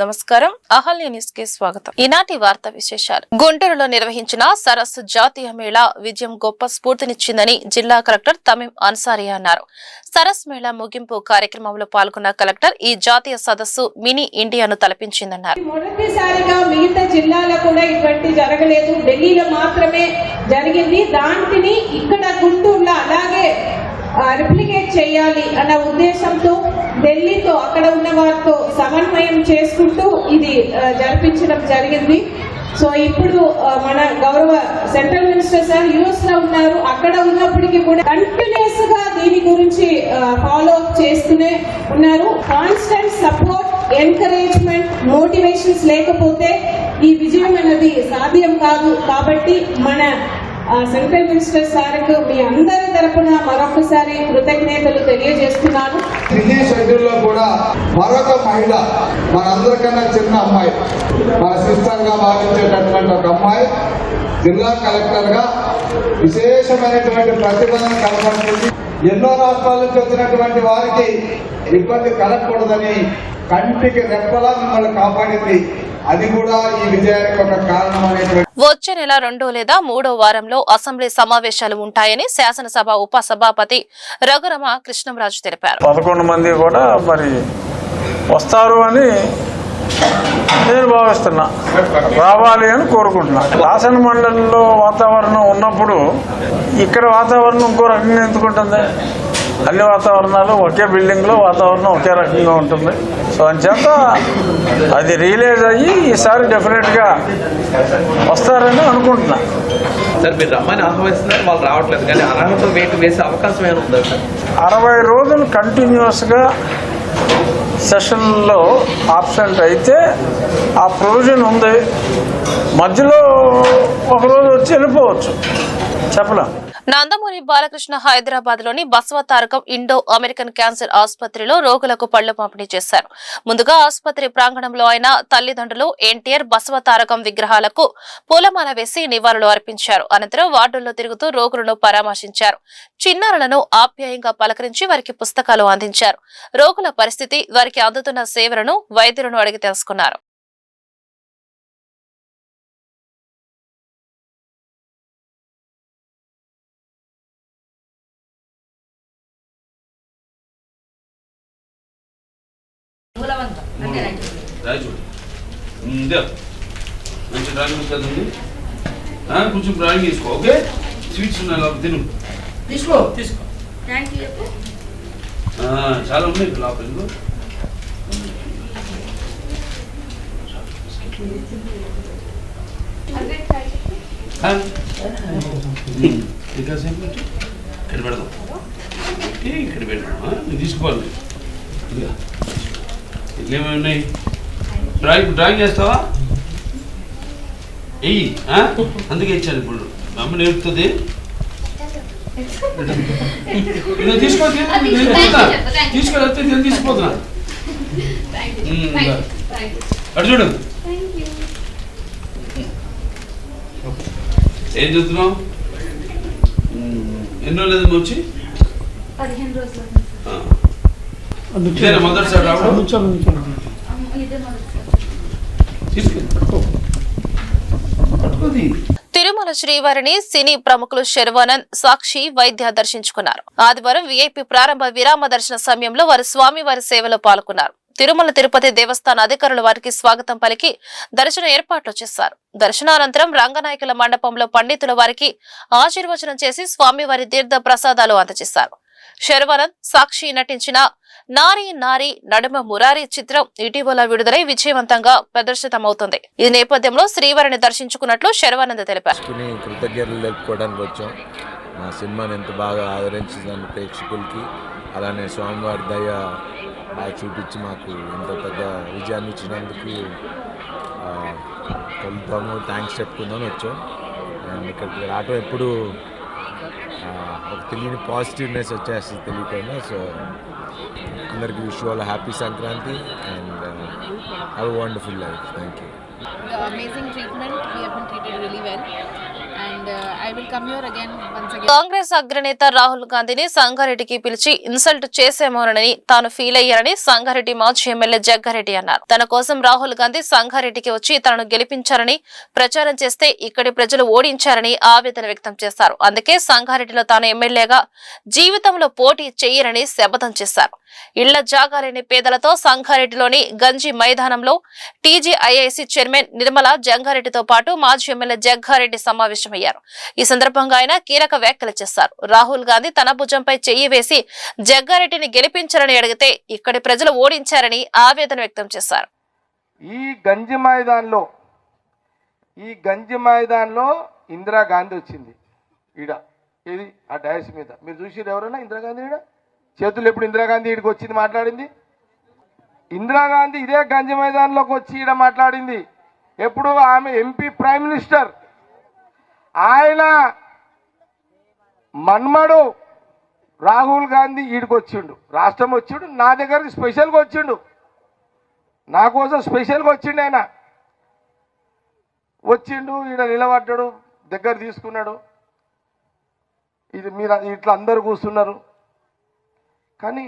నమస్కారం. అహల్య న్యూస్ కి స్వాగతం. ఈనాటి వార్తా విశేషాలు. గుంటూరులో నిర్వహించిన సరస్సు జాతీయ మేళా విజయం గొప్ప స్ఫూర్తినిచ్చిందని జిల్లా కలెక్టర్ తమీం అన్సారియా అన్నారు. సరస్ మేళా ముగింపు కార్యక్రమంలో పాల్గొన్న కలెక్టర్ ఈ జాతీయ సదస్సు మినీ ఇండియాను తలపించిందన్నారు. మొదటిసారిగా మిగతా జిల్లాలో కూడా ఇటువంటి జరగలేదు, ఢిల్లీలో మాత్రమే జరిగింది. దాంట్ని ఇక్కడ గుంటూరులో అలాగే రిప్లికేట్ చేయాలి అన్న ఉద్దేశంతో ఢిల్లీతో అక్కడ ఉన్న వారితో సమన్వయం చేసుకుంటూ ఇది జరిపించడం జరిగింది. సో ఇప్పుడు మన గౌరవ సెంట్రల్ మినిస్టర్ సార్ యుఎస్ లో ఉన్నారు. అక్కడ ఉన్నప్పటికీ కూడా కంటిన్యూస్ గా దీని గురించి ఫాలో అప్ చేస్తూనే ఉన్నారు. కాన్స్టెంట్ సపోర్ట్, ఎంకరేజ్మెంట్, మోటివేషన్స్ లేకపోతే ఈ విజయం అనేది సాధ్యం కాదు. కాబట్టి మన సెంట్రల్ మినిస్టర్ సార్కు మీ అందరి తరపున మరొకసారి కృతజ్ఞతలు తెలియజేస్తున్నాను. బిజీ షెడ్యూల్లో కూడా మరొక మహిళ, మనందరికన్నా చిన్న అమ్మాయి, మన సిస్టర్ గా భావించేటటువంటి ఒక అమ్మాయి జిల్లా కలెక్టర్ గా విశేషమైనటువంటి ప్రతిభను కనబడుతుంది. ఎన్నో రాష్ట్రాల నుంచి వచ్చినటువంటి వారికి ఇబ్బంది కలగకూడదని కంటికి రెప్పలా మిమ్మల్ని కాపాడింది. అది కూడా ఈ విజయానికి ఒక కారణం అనేటువంటి. వచ్చే నెల 2 లేదా 3వ వారంలో అసెంబ్లీ సమావేశాలు ఉంటాయని శాసనసభ ఉపసభాపతి రఘురమ కృష్ణంరాజు తెలిపారు. 11 మంది కూడా మరి వస్తారు అని నేను భావిస్తున్నా, రావాలి అని కోరుకుంటున్నా. శాసన మండలిలో వాతావరణం ఉన్నప్పుడు ఇక్కడ వాతావరణం ఇంకో రకంగా ఎందుకుంటుంది? అన్ని వాతావరణాలు ఒకే బిల్డింగ్లో వాతావరణం ఒకే రకంగా ఉంటుంది. సో అంచేత అది రియలైజ్ అయ్యి ఈసారి డెఫినెట్గా వస్తారని అనుకుంటున్నా. సార్ మీరు రమ్మని ఆహ్వానిస్తున్నారు, వాళ్ళు రావట్లేదు, కానీ అర్హత వేటు వేసే అవకాశం ఏమైనా ఉందా సార్? 60 రోజులు కంటిన్యూస్గా సెషన్లో ఆబ్సెంట్ అయితే ఆ ప్రొవిజన్ ఉంది. మధ్యలో ఒకరోజు వచ్చి వెళ్ళిపోవచ్చు, చెప్పలేం. నందమూరి బాలకృష్ణ హైదరాబాద్ లోని బసవతారకం ఇండో అమెరికన్ క్యాన్సర్ ఆసుపత్రిలో రోగులకు పళ్లు పంపిణీ చేశారు. ముందుగా ఆసుపత్రి ప్రాంగణంలో ఆయన తల్లిదండ్రులు ఎన్టీఆర్, బసవతారకం విగ్రహాలకు పూలమాల వేసి నివాళులు అర్పించారు. అనంతరం వార్డుల్లో తిరుగుతూ రోగులను పరామర్శించారు. చిన్నారులను ఆప్యాయంగా పలకరించి వారికి పుస్తకాలు అందించారు. రోగుల పరిస్థితి, వారికి అందుతున్న సేవలను వైద్యులను అడిగి తెలుసుకున్నారు. మంచి డ్రాయింగ్ ఉంటుంది, కొంచెం డ్రాయింగ్ తీసుకో. ఓకే, స్వీట్స్ ఉన్నాయి తిను, తీసుకో తీసుకో. చాలా ఉన్నాయి లోపల. ఇక్కడ పెడదాం, ఇక్కడ పెడదాం. తీసుకోవాలి. ఇట్లేమీ ఉన్నాయి. డ్రాయింగ్ చేస్తావా? ఎయ్యి, అందుకే ఇచ్చాను. ఇప్పుడు అమ్మ నేర్పుతుంది. తీసుకెళ్తే నేను తీసుకుపోతున్నా. అటు చూడు, ఏం చూస్తున్నావు? ఎన్నో లేదు వచ్చి 15 రోజులు. మొదటిసారి రావడం. తిరుమల శ్రీవారిని సినీ ప్రముఖులు శర్వానంద్, సాక్షి, వైద్య దర్శించుకున్నారు. ఆదివారం వీఐపీ ప్రారంభ విరామ దర్శన సమయంలో వారు స్వామివారి సేవలో పాల్గొన్నారు. తిరుమల తిరుపతి దేవస్థాన అధికారులు వారికి స్వాగతం పలికి దర్శన ఏర్పాట్లు చేశారు. దర్శనానంతరం రంగనాయకుల మండపంలో పండితుల వారికి ఆశీర్వచనం చేసి స్వామివారి తీర్థ ప్రసాదాలు అందజేశారు. శర్వానంద్, సాక్షి నటించిన నారీ నారీ నడుమ మురారి చిత్రం ఇటీవల విడుదలై విజయవంతంగా ప్రదర్శితమవుతుంది. ఈ నేపథ్యంలో శ్రీవారిని దర్శించుకున్నట్లు శర్వానంద్ తెలిపారు. కృతజ్ఞతలు తెలుపుకోవడానికి వచ్చాం. మా సినిమాని ఎంత బాగా ఆదరించిన ప్రేక్షకులకి, అలానే స్వామివారి దయ బాగా చూపించి మాకు ఎంత పెద్ద విజయాన్ని ఇచ్చినందుకు కలుద్దాము, థ్యాంక్స్ చెప్పుకుందామని వచ్చాం. అండ్ ఇక్కడికి రావటం ఎప్పుడు ఒక తెలియని పాజిటివ్నెస్ వచ్చేస్తుంది తెలియకుండా. సో అందరికీ wish all happy Sankranti and have a wonderful life. Thank you. The amazing treatment, we have been treated really well, and I will come here again once again. Congress అగ్రనేత రాహుల్ గాంధీని సంగారెడ్డికి పిలిచి ఇన్సల్ట్ చేసేమోనని తాను ఫీల్ అయ్యారని సంగారెడ్డి మాజీ MLA Jaggareddy అన్నారు. తన కోసం రాహుల్ గాంధీ సంగారెడ్డికి వచ్చి తనను గెలిపించారని ప్రచారం చేస్తే ఇక్కడి ప్రజలు ఓడించారని ఆవేదన వ్యక్తం చేశారు. అందుకే సంగారెడ్డిలో తాను ఎమ్మెల్యేగా జీవితంలో పోటీ చేయరని శపథం చేశారు. ఇళ్ల జాగాలేని పేదలతో సంగారెడ్డిలోని గంజి మైదానంలో టీజీఐఐసి చైర్మన్ నిర్మలా జంగారెడ్డితో పాటు మాజీ ఎమ్మెల్యే జగ్గారెడ్డి సమావేశమయ్యారు. ఈ సందర్భంగా ఆయన కీలక వ్యాఖ్యలు చేశారు. రాహుల్ గాంధీ తన భుజంపై చెయ్యి వేసి జగ్గారెడ్డిని గెలిపించారని అడిగితే ఇక్కడి ప్రజలు ఓడించారని ఆవేదన వ్యక్తం చేశారు. ఈ గంజి మైదాన్లో ఇందిరాగాంధీ వచ్చింది. ఈడ ఇది ఆ డయాస్ మీద మీరు చూసిరు ఎవరైనా ఇందిరాగాంధీ ఈడ చేతులు ఎప్పుడు ఇందిరాగాంధీ ఈడికి వచ్చింది మాట్లాడింది? ఇందిరాగాంధీ ఇదే గంజి మైదాన్లోకి వచ్చి ఈడ మాట్లాడింది. ఎప్పుడు ఆమె ఎంపీ ప్రైమ్ మినిస్టర్, ఆయన మన్మడు రాహుల్ గాంధీ ఈడికి వచ్చిండు, రాష్ట్రం వచ్చిండు, నా దగ్గరికి స్పెషల్గా వచ్చిండు, నా కోసం స్పెషల్గా వచ్చిండు. ఆయన వచ్చిండు, ఈడ నిలబడ్డాడు, దగ్గర తీసుకున్నాడు. ఇది మీరు ఇట్లా అందరు కూర్చున్నారు. కానీ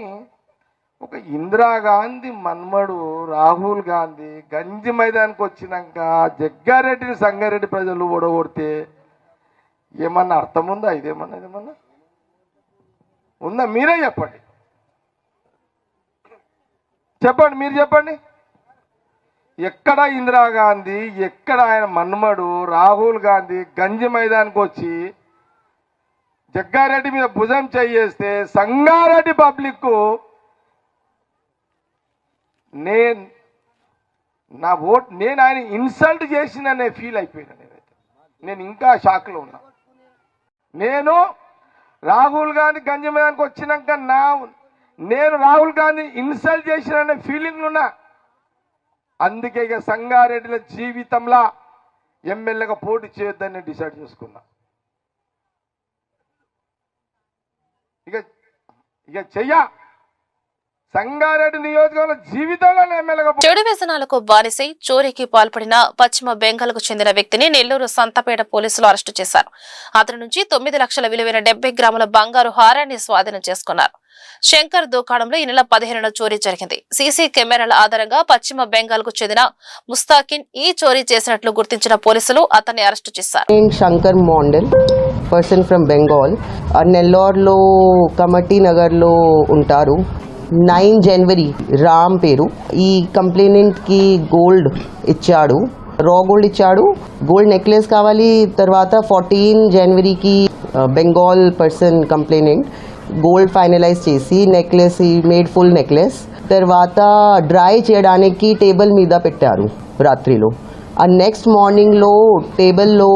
ఒక ఇందిరాగాంధీ మన్మడు రాహుల్ గాంధీ గంజి మైదానికి వచ్చినాక జగ్గారెడ్డిని సంగారెడ్డి ప్రజలు ఓడగొడితే ఏమన్నా అర్థం ఉందా? ఇదేమన్నా ఉందా? మీరే చెప్పండి, మీరు చెప్పండి. ఎక్కడ ఇందిరాగాంధీ, ఎక్కడ ఆయన మన్మడు రాహుల్ గాంధీ గంజి మైదానికి వచ్చి జగ్గారెడ్డి మీద భుజం చేయేస్తే సంగారెడ్డి పబ్లిక్ నేను ఆయన ఇన్సల్ట్ చేసిననే ఫీల్ అయిపోయినా. నేను ఇంకా షాక్లో ఉన్నా. నేను రాహుల్ గాంధీ గంజి మీదకి వచ్చినాక నేను రాహుల్ గాంధీ ఇన్సల్ట్ చేసిననే ఫీలింగ్ ఉన్నా. అందుకే ఇక సంగారెడ్డిల జీవితంలో ఎమ్మెల్యేగా పోటీ చేయొద్దని డిసైడ్ చేసుకున్నా. ఇక చెయ్య సంగారెడ్డి నియోజకవర్గంలో జీవితంలో ఎమ్మెల్యేగా. చెడు వ్యసనాలకు బానిసై చోరీకి పాల్పడిన పశ్చిమ బెంగాల్కు చెందిన వ్యక్తిని నెల్లూరు సంతపేట పోలీసులు అరెస్టు చేశారు. అతని నుంచి 9 లక్షల విలువైన 70 గ్రాముల బంగారు హారాన్ని స్వాధీనం చేసుకున్నారు. శంకర్ దుకాణంలో ఈ నెల 15న చోరీ జరిగింది. సీసీ కెమెరాల ఆధారంగా పశ్చిమ బెంగాల్కు చెందిన ముస్తాకిన్ ఈ చోరీ చేసినట్లు గుర్తించిన పోలీసులు అతన్ని అరెస్టు చేశారు. శంకర్ మోండల్ పర్సన్ ఫ్రమ్ బెంగాల్, నెల్లూరులో కమటి నగర్లో ఉంటారు. 9 జనవరి రామ్ పేరు. ఈ కంప్లైనెంట్ కి గోల్డ్ ఇచ్చాడు, రా గోల్డ్ ఇచ్చాడు. గోల్డ్ నెక్లెస్ కావాలి. తర్వాత 14 జనవరికి Bengal person complainant gold finalize చేసి నెక్లెస్ మేడ్ ఫుల్ నెక్లెస్ తర్వాత డ్రై చేయడానికి టేబుల్ మీద పెట్టారు రాత్రిలో. ఆ నెక్స్ట్ మార్నింగ్లో టేబుల్లో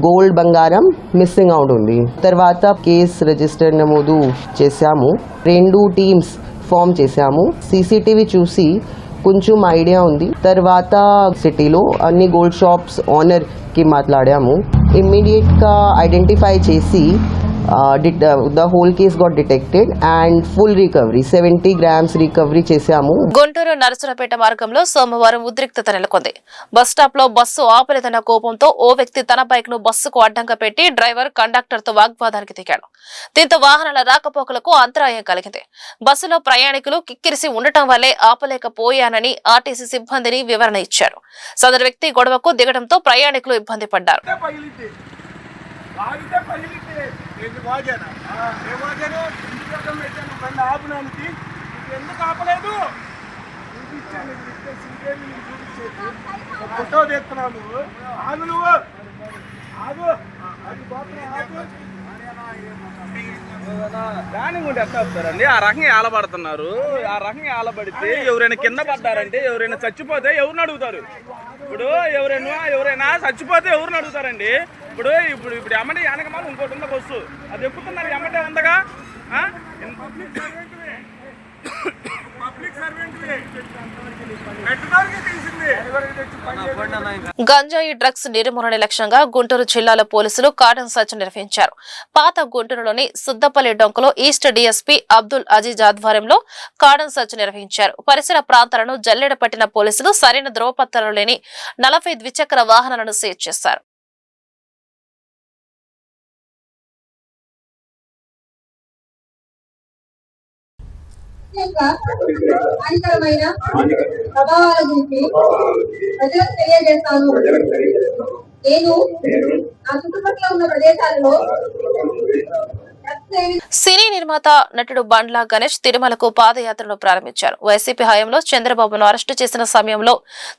గోల్డ్ బంగారం మిస్సింగ్ అవుట్ ఉంది. తర్వాత కేసు రిజిస్టర్ నమోదు చేశాము. 2 టీమ్స్ ఫామ్ చేశాము. సీసీటీవీ చూసి కొంచెం ఐడియా ఉంది. తర్వాత సిటీలో అన్ని గోల్డ్ షాప్స్ ఓనర్కి మాట్లాడాము. ఇమ్మీడియట్గా ఐడెంటిఫై చేసి the whole case got detected and full recovery 70 grams recovery చేశాము. గుంటూరు నరసరావుపేట మార్గంలో సోమవారం ఉద్రిక్తత నెలకొంది. బస్ స్టాప్ లో బస్సు ఆపలేదన్న కోపంతో ఓ వ్యక్తి తన బైక్ ను బస్సుకు అడ్డంగా పెట్టి డ్రైవర్ కండక్టర్ తో వాగ్వాదానికి దిగాడు. దీంతో వాహనాల రాకపోకలకు అంతరాయం కలిగింది. బస్సులో ప్రయాణికులు కిక్కిరిసి ఉండటం వల్లే ఆపలేకపోయానని ఆర్టీసీ సిబ్బందిని వివరణ ఇచ్చారు. సదరు వ్యక్తి గొడవకు దిగడంతో ప్రయాణికులు ఇబ్బంది పడ్డారు. ఎందుకు ఆపలేదు? ఫోటో తెస్తున్నావు ఆగు, నువ్వు ఆగు. దాని గురించి ఎట్లా వస్తారండి? ఆ రకంగా ఆలబడుతున్నారు. ఆ రకంగా ఆలబడితే ఎవరైనా కింద పడ్డారంటే, ఎవరైనా చచ్చిపోతే ఎవరిని అడుగుతారు? ఇప్పుడు ఎవరైనా చచ్చిపోతే ఎవరిని అడుగుతారండి? ఇప్పుడు ఎమ్మటే వెనకమాల ఇంకోటి ఉన్న బస్సు అది ఎక్కుతున్నారు, ఎమ్మటే ఉందగా. గంజాయి డ్రగ్స్ నిర్మూలన లక్ష్యంగా గుంటూరు జిల్లాలో పోలీసులు కార్డన్ సర్చ్ నిర్వహించారు. పాత గుంటూరులోని సుద్దపల్లి డొంకలో ఈస్ట్ డీఎస్పీ అబ్దుల్ అజీజ్ ఆధ్వర్యంలో కార్డన్ సర్చ్ నిర్వహించారు. పరిసర ప్రాంతాలను జల్లెడ పట్టిన పోలీసులు సరైన ధ్రువపత్రాలు లేని 40 ద్విచక్ర వాహనాలను సీజ్ చేశారు. ముఖ్యంగా హానికరమైన ప్రభావాల గురించి ప్రజలకు తెలియజేస్తాను. నేను నా చుట్టుపక్కల ఉన్న ప్రదేశాలలో సినీ నిర్మాత నటుడు బండ్ల గణేష్ తిరుమలకు పాదయాత్రను ప్రారంభించారు. వైసీపీ హయాంలో చంద్రబాబును అరెస్టు చేసిన సమయంలో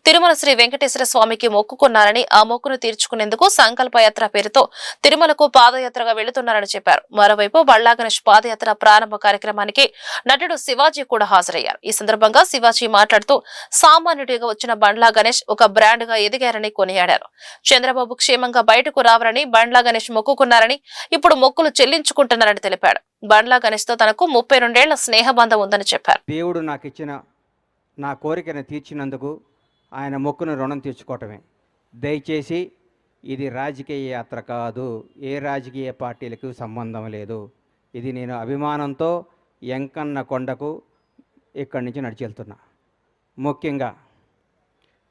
తిరుమల శ్రీ వెంకటేశ్వర స్వామికి మొక్కుకున్నారని, ఆ మొక్కును తీర్చుకునేందుకు సంకల్పయాత్ర పేరుతో తిరుమలకు పాదయాత్రగా వెళుతున్నారని చెప్పారు. మరోవైపు బండ్ల గణేష్ పాదయాత్ర ప్రారంభ కార్యక్రమానికి నటుడు శివాజీ కూడా హాజరయ్యారు. ఈ సందర్భంగా శివాజీ మాట్లాడుతూ సామాన్యుడిగా వచ్చిన బండ్ల గణేష్ ఒక బ్రాండ్ గా ఎదిగారని కొనియాడారు. చంద్రబాబు క్షేమంగా బయటకు రావాలని బండ్ల గణేష్ మొక్కుకున్నారని, ఇప్పుడు మొక్కులు చెల్లించుకుంటున్నారని తెలిపాడు. బండ్ల గణేష్ తో తనకు 32 ఏళ్ల స్నేహబంధం ఉందని చెప్పారు. దేవుడు నాకు ఇచ్చిన నా కోరికను తీర్చినందుకు ఆయన మొక్కును రుణం తీర్చుకోవటమే. దయచేసి ఇది రాజకీయ యాత్ర కాదు, ఏ రాజకీయ పార్టీలకు సంబంధం లేదు. ఇది నేను అభిమానంతో ఎంకన్న కొండకు ఇక్కడి నుంచి నడిచి వెళ్తున్నా. ముఖ్యంగా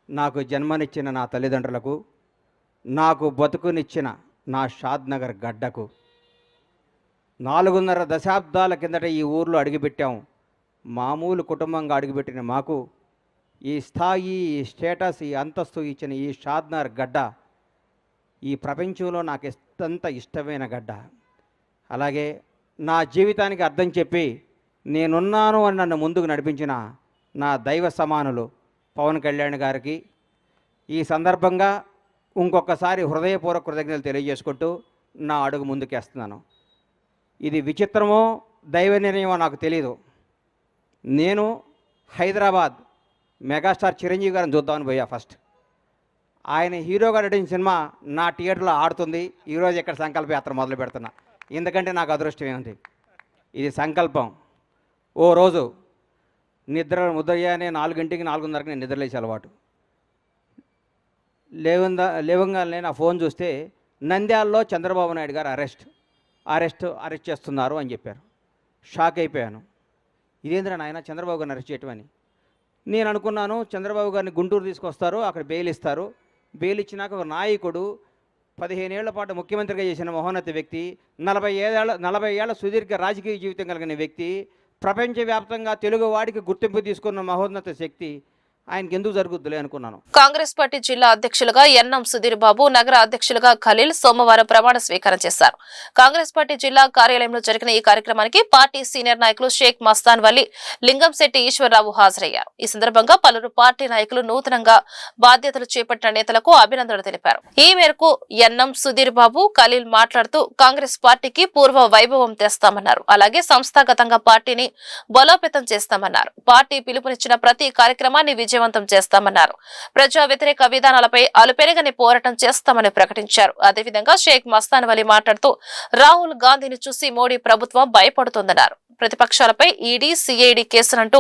నాకు జన్మనిచ్చిన నా తల్లిదండ్రులకు, నాకు బతుకునిచ్చిన నా షాద్నగర్ గడ్డకు, 4.5 దశాబ్దాల కిందట ఈ ఊర్లో అడుగుపెట్టాం. మామూలు కుటుంబంగా అడుగుపెట్టిన మాకు ఈ స్థాయి, ఈ స్టేటస్, ఈ అంతస్తు ఇచ్చిన ఈ షాద్నగర్ గడ్డ ఈ ప్రపంచంలో నాకు ఎంత ఇష్టమైన గడ్డ. అలాగే నా జీవితానికి అర్థం చెప్పి నేనున్నాను అని నన్ను ముందుకు నడిపించిన నా దైవ సమానులు పవన్ కళ్యాణ్ గారికి ఈ సందర్భంగా ఇంకొకసారి హృదయపూర్వక కృతజ్ఞతలు తెలియజేసుకుంటూ నా అడుగు ముందుకేస్తున్నాను. ఇది విచిత్రమో దైవ నిర్ణయమో నాకు తెలీదు. నేను హైదరాబాద్ మెగాస్టార్ చిరంజీవి గారిని చూద్దామని పోయా. ఫస్ట్ ఆయన హీరోగా నటించిన సినిమా నా థియేటర్లో ఆడుతుంది. ఈరోజు ఇక్కడ సంకల్పయాత్ర మొదలు పెడుతున్నా. ఎందుకంటే నాకు అదృష్టం ఏముంది, ఇది సంకల్పం. ఓ రోజు ఉదయాన్నే 4 4:30కి నేను నిద్రలేసే అలవాటు. లేవంగానే నా ఫోన్ చూస్తే నంద్యాలలో చంద్రబాబు నాయుడు గారు అరెస్ట్ చేస్తున్నారు అని చెప్పారు. షాక్ అయిపోయాను. ఇదేంద్రా నాయన చంద్రబాబు గారిని అరెస్ట్ చేయటమని. నేను అనుకున్నాను చంద్రబాబు గారిని గుంటూరు తీసుకొస్తారు, అక్కడ బెయిల్ ఇస్తారు. బెయిల్ ఇచ్చినాక ఒక నాయకుడు 15 ఏళ్ల పాటు ముఖ్యమంత్రిగా చేసిన మహోన్నత వ్యక్తి, 40 ఏళ్ల సుదీర్ఘ రాజకీయ జీవితం కలిగిన వ్యక్తి, ప్రపంచవ్యాప్తంగా తెలుగు వాడికి గుర్తింపు తీసుకున్న మహోన్నత శక్తి, ఆయనకి ఎందుకు జరుగుద్దులే అనుకున్నాను. కాంగ్రెస్ పార్టీ జిల్లా అధ్యక్షులుగా ఎన్ఎం సుధీర్ బాబు, నగర అధ్యక్షులుగా ఖలీల్ సోమవారం ప్రమాణ స్వీకారం చేశారు. కాంగ్రెస్ పార్టీ జిల్లా కార్యాలయంలో జరిగిన ఈ కార్యక్రమానికి పార్టీ సీనియర్ నాయకులు షేక్ మస్తాన్ వల్లి, లింగంశెట్టి ఈశ్వరరావు హాజరయ్యారు. ఈ సందర్భంగా పలువురు పార్టీ నాయకులు నూతనంగా బాధ్యతలు చేపట్టిన నేతలకు అభినందనలు తెలిపారు. ఈ మేరకు ఎన్ఎం సుధీర్ బాబు, ఖలీల్ మాట్లాడుతూ కాంగ్రెస్ పార్టీకి పూర్వ వైభవం తెస్తామన్నారు. అలాగే సంస్థాగతంగా పార్టీని బలోపేతం చేస్తామన్నారు. పార్టీ పిలుపునిచ్చిన ప్రతి కార్యక్రమాన్ని విజయవంతం చేస్తామన్నారు. ప్రజా వ్యతిరేక విధానాలపై అలుపెరగని పోరాటం చేస్తామని ప్రకటించారు. అదేవిధంగా షేక్ మస్తాన్ వలి మాట్లాడుతూ రాహుల్ గాంధీని చూసి మోడీ ప్రభుత్వం భయపడుతుందన్నారు. ప్రతిపక్షాలపై ఈడీ, సిఐడి కేసులంటూ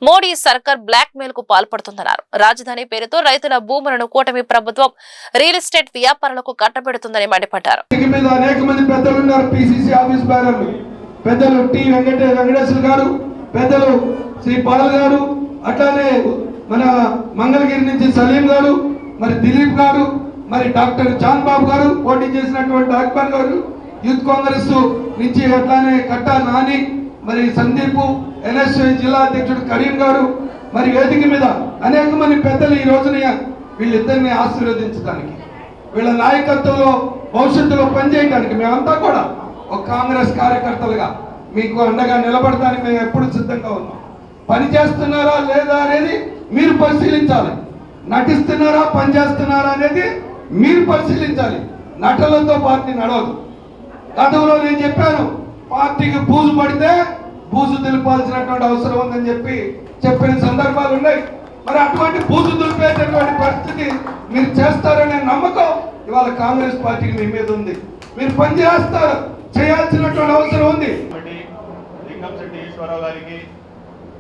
మోడీ సర్కార్ బ్లాక్ మెయిల్ కు పాల్పడుతుందన్నారు. రాజధాని పేరుతో రైతుల భూములను కూటమి ప్రభుత్వం రియల్ ఎస్టేట్ వ్యాపారులకు కట్టబెడుతుందని మండిపడ్డారు. పెద్దలు టి వెంకటేశ్వర గారు, పెద్దలు శ్రీ పాల్ గారు, అట్లానే మన మంగళగిరి నుంచి సలీం గారు, మరి దిలీప్ గారు, మరి డాక్టర్ జాన్ బాబు గారు, పోటీ చేసినటువంటి అక్బర్ గారు, యూత్ కాంగ్రెస్ నుంచి అట్లానే కట్టా నాని, మరి సందీప్, ఎన్ఎస్ఐ జిల్లా అధ్యక్షుడు కరీం గారు, మరి వేదిక మీద అనేక మంది పెద్దలు ఈ రోజున వీళ్ళిద్దరిని ఆశీర్వదించడానికి, వీళ్ళ నాయకత్వంలో భవిష్యత్తులో పనిచేయడానికి మేమంతా కూడా ఒక కాంగ్రెస్ కార్యకర్తలుగా మీకు అండగా నిలబడటానికి మేము ఎప్పుడు సిద్ధంగా ఉన్నాం. పని చేస్తున్నారా లేదా అనేది మీరు పరిశీలించాలి. నటిస్తున్నారా, పనిచేస్తున్నారా అనేది మీరు పరిశీలించాలి. నటనలతో పార్టీ నడవదు. గతంలో నేను చెప్పాను, పార్టీకి బూజు పడితే బూజు దులిపాల్సినటువంటి అవసరం ఉందని చెప్పిన సందర్భాలు ఉన్నాయి. మరి అటువంటి బూజు దులిపేటటువంటి పరిస్థితి మీరు చేస్తారనే నమ్మకం ఇవాళ కాంగ్రెస్ పార్టీకి మీ మీద ఉంది. మీరు పనిచేస్తారు, చేయాల్సినటువంటి అవసరం ఉంది. లింగంశెట్టి ఈశ్వరరావు గారికి,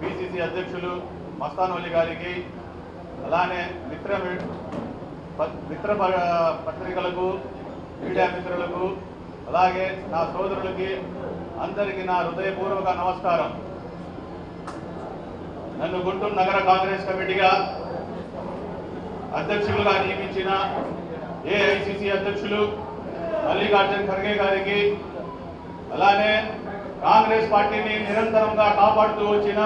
పిసిసి అధ్యక్షులు మస్తాన్ వల్లి గారికి, అలానే మిత్ర పత్రికలకు, మీడియా మిత్రులకు, అలాగే నా సోదరులకి అందరికీ నా హృదయపూర్వక నమస్కారం. నన్ను గుంటూరు నగర కాంగ్రెస్ కమిటీగా అధ్యక్షులుగా నియమించిన ఏఐసిసి అధ్యక్షులు మల్లికార్జున్ ఖర్గే గారికి, అలానే కాంగ్రెస్ పార్టీని నిరంతరంగా కాపాడుతూ వచ్చిన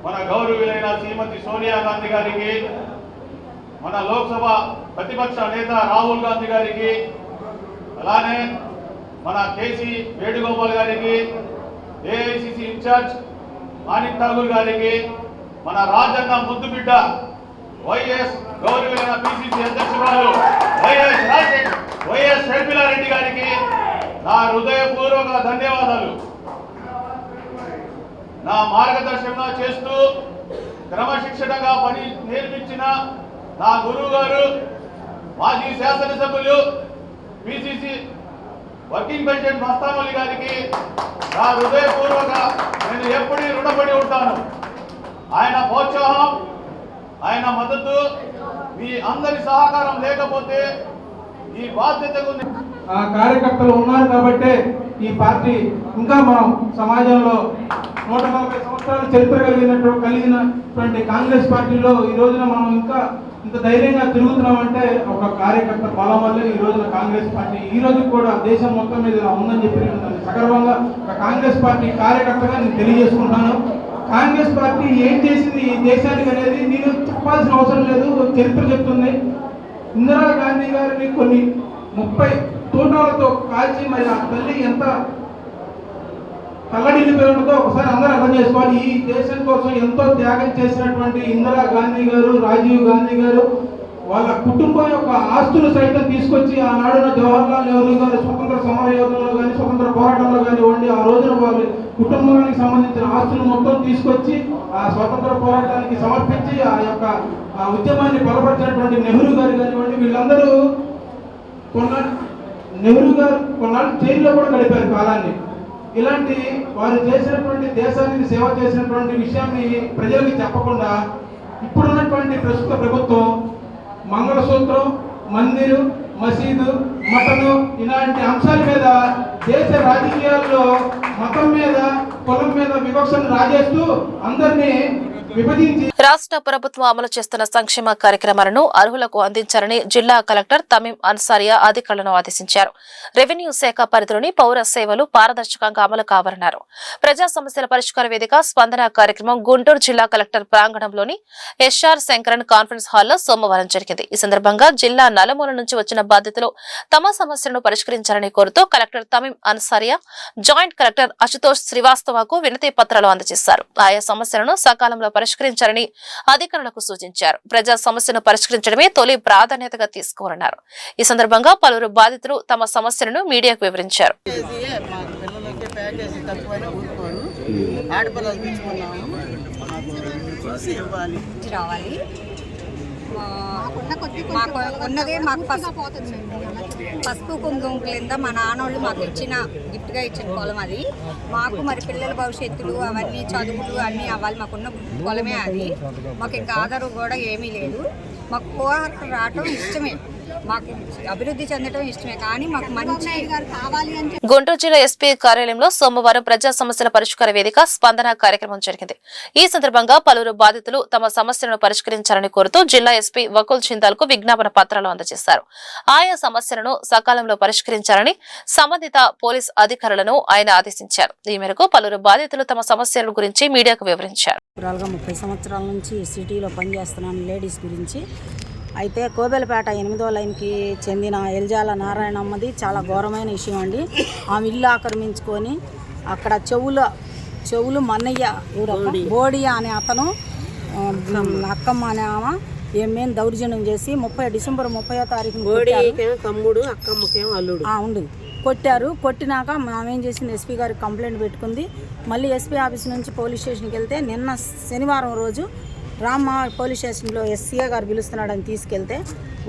మన గౌరవులైన శ్రీమతి సోనియా గాంధీ గారికి, మన లోక్సభ ప్రతిపక్ష నేత రాహుల్ గాంధీ గారికి, అలానే మన కేసీ వేణుగోపాల్ గారికి, ఏఐసిసి ఇన్ఛార్జ్ మాణిక్ ఠాగూర్ గారికి, మన రాజన్న ముద్దుబిడ్డ వైఎస్ గౌరవైన పిసిసి అధ్యక్షురాలు వైఎస్ షర్మిలారెడ్డి గారికి నా హృదయపూర్వక ధన్యవాదాలు. నా మార్గదర్శనం చేస్తూ క్రమశిక్షణగా పని నేర్పించిన నా గురువు గారు, మాజీ శాసనసభ్యులు పిసిసి వర్కింగ్ ప్రెసిడెంట్ మస్తానోలి గారికి నా హృదయపూర్వక నేను ఎప్పుడూ రుణపడి ఉంటాను. ఆయన ప్రోత్సాహం, ఆయన మద్దతు, మీ అందరి సహకారం లేకపోతే ఈ బాధ్యతకు కార్యకర్తలు ఉన్నారు కాబట్టి ఈ పార్టీ ఇంకా మనం సమాజంలో 140 సంవత్సరాల చరిత్ర కలిగినటువంటి కాంగ్రెస్ పార్టీలో ఈ రోజున మనం ఇంకా ఇంత ధైర్యంగా తిరుగుతున్నామంటే ఒక కార్యకర్త బలం వల్లే ఈ రోజున కాంగ్రెస్ పార్టీ ఈ రోజు కూడా దేశం మొత్తం మీద ఇలా ఉందని చెప్పి నేను సగర్వంగా ఒక కాంగ్రెస్ పార్టీ కార్యకర్తగా నేను తెలియజేసుకుంటాను. కాంగ్రెస్ పార్టీ ఏం చేసింది ఈ దేశానికి అనేది నేను చెప్పాల్సిన అవసరం లేదు, చరిత్ర చెప్తుంది. ఇందిరా గాంధీ గారిని కొన్ని 30 తోటాలతో కాల్చి మరి ఆ తల్లి ఎంత తల్లడిల్లిపోయినదో ఒకసారి అందరూ అర్థం చేసుకోవాలి. ఈ దేశం కోసం ఎంతో త్యాగం చేసినటువంటి ఇందిరా గాంధీ గారు, రాజీవ్ గాంధీ గారు వాళ్ళ కుటుంబం యొక్క ఆస్తులు సైతం తీసుకొచ్చి ఆనాడున్న జవహర్లాల్ నెహ్రూ గారు స్వతంత్ర సమర యోధంలో కానీ స్వతంత్ర పోరాటంలో కానివ్వండి, ఆ రోజున వాళ్ళ కుటుంబానికి సంబంధించిన ఆస్తులు మొత్తం తీసుకొచ్చి ఆ స్వతంత్ర పోరాటానికి సమర్పించి ఆ యొక్క ఉద్యమాన్ని బలపరిచినటువంటి నెహ్రూ గారు కానివ్వండి, వీళ్ళందరూ నెహ్రూ గారు కొన్నాళ్ళు జైల్లో కూడా గడిపారు కాలాన్ని. ఇలాంటి వారు చేసినటువంటి దేశానికి సేవ చేసినటువంటి విషయాన్ని ప్రజలకి చెప్పకుండా ఇప్పుడున్నటువంటి ప్రస్తుత ప్రభుత్వం మంగళసూత్రం, మందిరు, మసీదు, మటను ఇలాంటి అంశాల మీద దేశ రాజకీయాల్లో మతం మీద, కులం మీద వివక్షను రాజేస్తూ అందరినీ విభజించి రాష్ట్ర ప్రభుత్వం అమలు చేస్తున్న సంక్షేమ కార్యక్రమాలను అర్హులకు అందించాలని జిల్లా కలెక్టర్ తమీం అన్సారియా అధికారులను ఆదేశించారు. రెవెన్యూ శాఖ పరిధిలోని పౌర సేవలు పారదర్శకంగా అమలు కావాలన్నారు. ప్రజా సమస్యల పరిష్కార వేదిక స్పందన కార్యక్రమం గుంటూరు జిల్లా కలెక్టర్ ప్రాంగణంలోని ఎస్ఆర్ శంకరన్ కాన్ఫరెన్స్ హాల్లో సోమవారం జరిగింది. ఈ సందర్భంగా జిల్లా నలుమూల నుంచి వచ్చిన బాధితులు తమ సమస్యలను పరిష్కరించాలని కోరుతూ collector Tamim Ansariya joint collector Ashutosh శ్రీవాస్తవకు వినతి పత్రాలు అందజేశారు. ఆయా సమస్యలను సకాలంలో పరిష్కరించాలని అధికారులకు సూచించారు. ప్రజా సమస్యను పరిష్కరించడమే తొలి ప్రాధాన్యతగా తీసుకోవాలన్నారు. ఈ సందర్భంగా పలువురు బాధితులు తమ సమస్యలను మీడియాకు వివరించారు. మాకు పసుపు కుంకుమ కింద మా నాన్నోళ్ళు మాకు గిఫ్ట్గా ఇచ్చిన పొలం అది. మాకు మరి పిల్లల భవిష్యత్తులు అవన్నీ చదువులు అన్నీ అవ్వాలి. మాకున్న పొలమే అది. మాకు ఇంకా ఆధారం కూడా ఏమీ లేదు. మాకు పోరాటం రావటం ఇష్టమే, మాకు అభివృద్ధి చెందడం ఇష్టమే, కానీ మాకు మంచి కావాలి అని. గుంటూరు జిల్లా ఎస్పీ కార్యాలయంలో సోమవారం ప్రజా సమస్యల పరిష్కార వేదిక స్పందన కార్యక్రమం జరిగింది. ఈ సందర్భంగా పలువురు బాధితులు తమ సమస్యలను పరిష్కరించాలని కోరుతూ జిల్లా ఎస్పీ వకుల్ చింతాల్ కు విజ్ఞాపన పత్రాలు అందజేశారు. ఆయా సమస్యలను సకాలంలో పరిష్కరించాలని సంబంధిత పోలీస్ అధికారులను ఆయన ఆదేశించారు. ఈ మేరకు పలువురు బాధితులు తమ సమస్యల గురించి మీడియాకు వివరించారు. 30 సంవత్సరాల నుంచి సిటీలో పనిచేస్తున్నాను లేడీస్ గురించి. అయితే కోబెలపేట 8వ లైన్కి చెందిన ఎల్జాల నారాయణమ్మది చాలా ఘోరమైన విషయం అండి. ఆమె ఇల్లు ఆక్రమించుకొని అక్కడ చెవులు మన్నయ్య బోడి అనే అతను, అక్కమ్మ అనే ఆమె ఏమేం దౌర్జన్యం చేసి డిసెంబర్ 30వ తారీఖున తమ్ముడు అక్కమ్మకేమో అల్లుడు ఉండు కొట్టారు. కొట్టినాక మేమేం చేసింది ఎస్పీ గారికి కంప్లైంట్ పెట్టుకుంది. మళ్ళీ ఎస్పీ ఆఫీస్ నుంచి పోలీస్ స్టేషన్కి వెళ్తే నిన్న శనివారం రోజు రామ్మ పోలీస్ స్టేషన్లో ఎస్సీఏ గారు పిలుస్తున్నాడని తీసుకెళ్తే